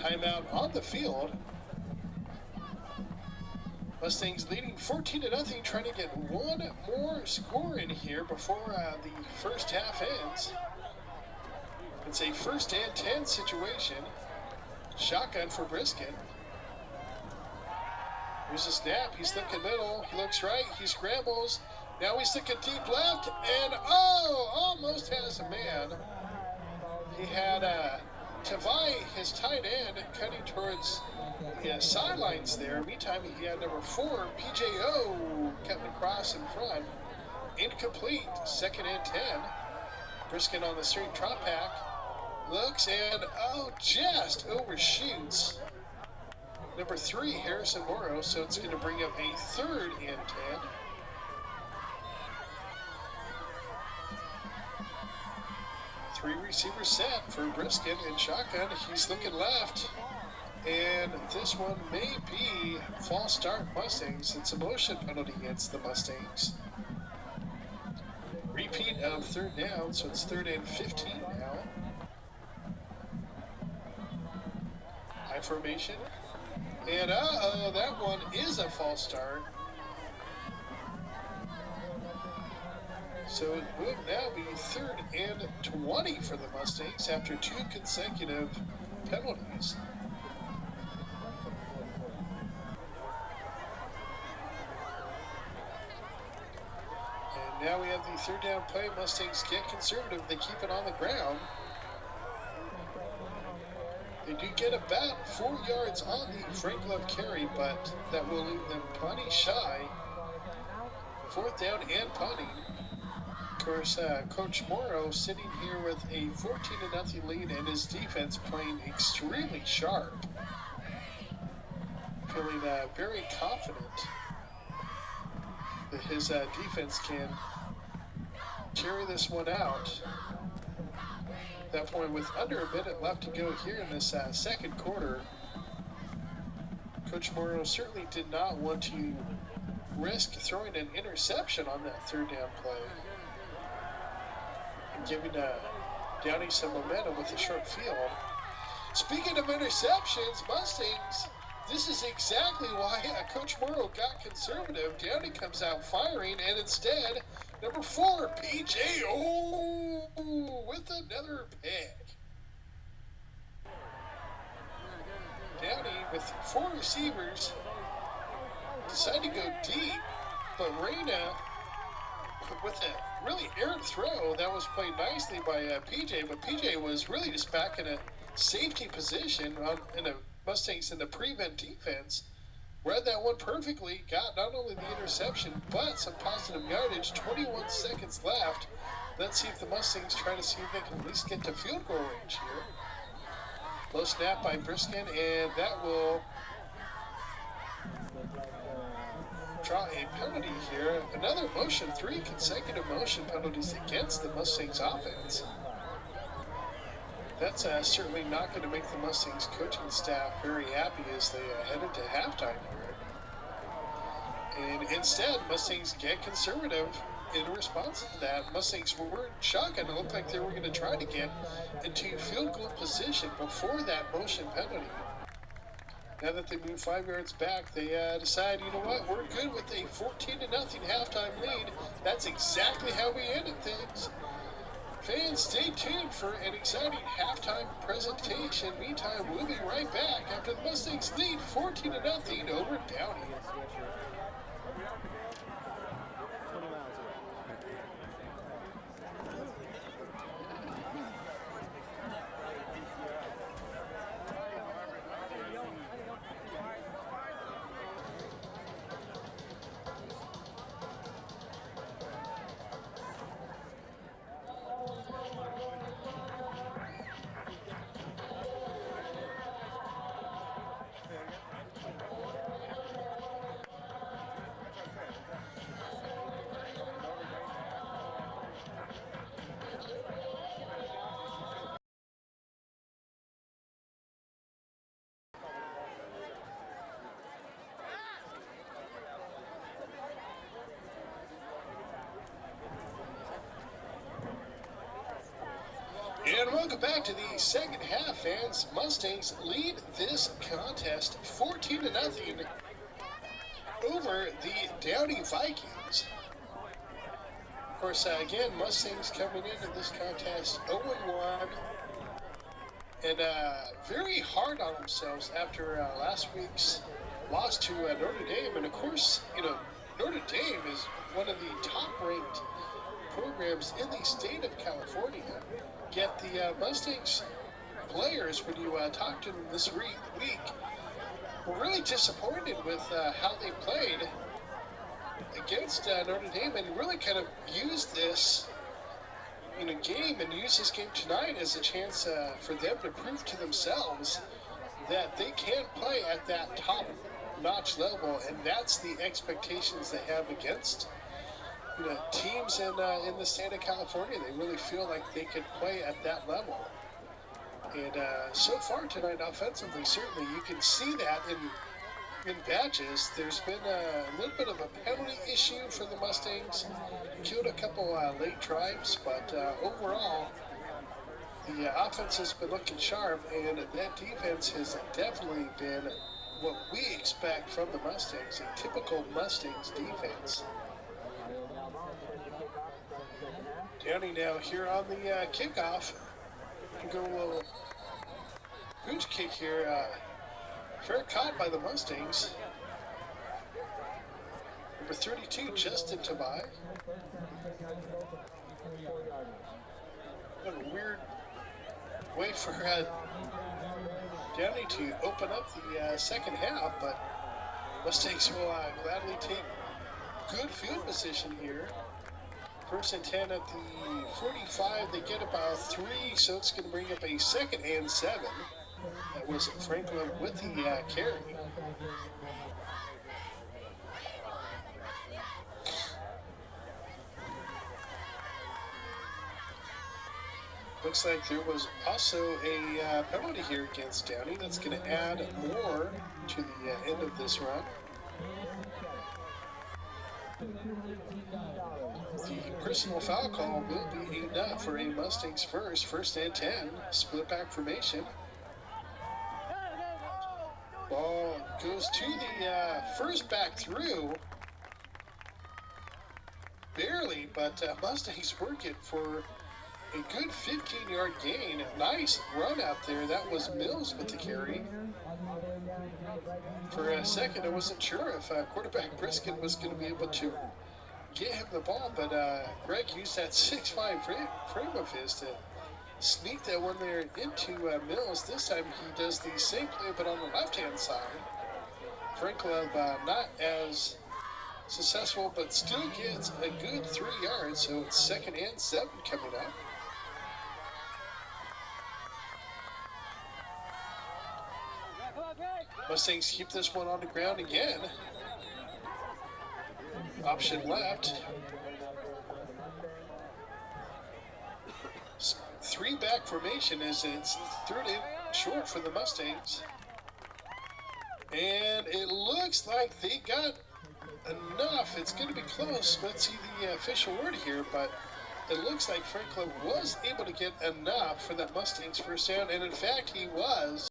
timeout on the field. Mustangs leading 14-0, trying to get one more score in here before the first half ends. It's a 1st and 10 situation. Shotgun for Briskin. Here's a snap. He's looking middle. He looks right. He scrambles. Now he's looking deep left. And almost has a man. He had Tavai, his tight end, cutting towards the sidelines there. Meantime, he had number 4, PJO, cutting across in front. Incomplete. 2nd and 10. Briskin on the straight drop pack. Looks and, just overshoots number 3, Harrison Morrow, so it's going to bring up a 3rd and 10. Three receivers set for Briskin and shotgun. He's looking left, and this one may be false start Mustangs. It's a motion penalty against the Mustangs. Repeat of 3rd down, so it's 3rd and 15 now. High formation. And that one is a false start. So it would now be 3rd and 20 for the Mustangs after 2 consecutive penalties. And now we have the 3rd down play. Mustangs get conservative. They keep it on the ground. They do get about 4 yards on the Frank Love carry, but that will leave them plenty shy. 4th down and punting. Of course, Coach Morrow sitting here with a 14-0 lead and his defense playing extremely sharp. Feeling very confident that his defense can carry this one out. That point, with under a minute left to go here in this 2nd quarter, Coach Morrow certainly did not want to risk throwing an interception on that 3rd down play and giving Downey some momentum with a short field. Speaking of interceptions, Mustangs, this is exactly why Coach Morrow got conservative. Downey comes out firing, and instead, number 4, PJO with another pick. Downey with 4 receivers decided to go deep, but Layne with a really errant throw that was played nicely by PJ, but PJ was really just back in a safety position in the Mustangs in the prevent defense. Read that one perfectly, got not only the interception, but some positive yardage. 21 seconds left. Let's see if the Mustangs try to see if they can at least get to field goal range here. Low snap by Briskin, and that will draw a penalty here. Another motion, 3 consecutive motion penalties against the Mustangs offense. That's certainly not going to make the Mustangs coaching staff very happy as they headed to halftime here. And instead, Mustangs get conservative in response to that. Mustangs weren't shotgun. It looked like they were going to try to get into field goal position before that motion penalty. Now that they move 5 yards back, they decide, you know what, we're good with a 14-0 halftime lead. That's exactly how we ended things. Fans, stay tuned for an exciting halftime presentation. Meantime, we'll be right back after the Mustangs lead 14-0 over Downey. into the second half, fans. Mustangs lead this contest 14-0 over the Downey Vikings. Of course, again, Mustangs coming into this contest 0-1 and very hard on themselves after last week's loss to Notre Dame. And of course, Notre Dame is one of the top-ranked programs in the state of California. Yet the Mustangs players, when you talked to them this week, were really disappointed with how they played against Notre Dame, and really kind of used this game and use this game tonight as a chance for them to prove to themselves that they can play at that top-notch level, and that's the expectations they have against teams in the state of California. They really feel like they could play at that level. And so far tonight, offensively, certainly you can see that in batches. There's been a little bit of a penalty issue for the Mustangs. Killed a couple late drives, but overall, the offense has been looking sharp, and that defense has definitely been what we expect from the Mustangs, a typical Mustangs defense. Downey now here on the kickoff. Go a little boot kick here. Fair caught by the Mustangs. Number 32, Justin Tabai. What a weird way for Downey to open up the second half, but Mustangs will gladly take good field position here. First and 10 at the 45. They get about 3, so it's going to bring up a 2nd and 7. That was Franklin with the carry. Looks like there was also a penalty here against Downey. That's going to add more to the end of this run. The personal foul call will be enough for a Mustangs first and 10, split back formation. Ball goes to the first back through, barely, but Mustangs work it for a good 15-yard gain. Nice run out there. That was Mills with the carry. For a second, I wasn't sure if quarterback Briskin was going to be able to get him the ball, but Greg used that 6'5" frame of his to sneak that one there into Mills. This time he does the same play, but on the left-hand side. Franklin not as successful, but still gets a good 3 yards, so it's 2nd and 7 coming up. Mustangs keep this one on the ground again. Option left. 3-back formation as it's 3rd and short for the Mustangs. And it looks like they got enough. It's going to be close. Let's see the official word here, but it looks like Franklin was able to get enough for that Mustangs first down, and in fact he was.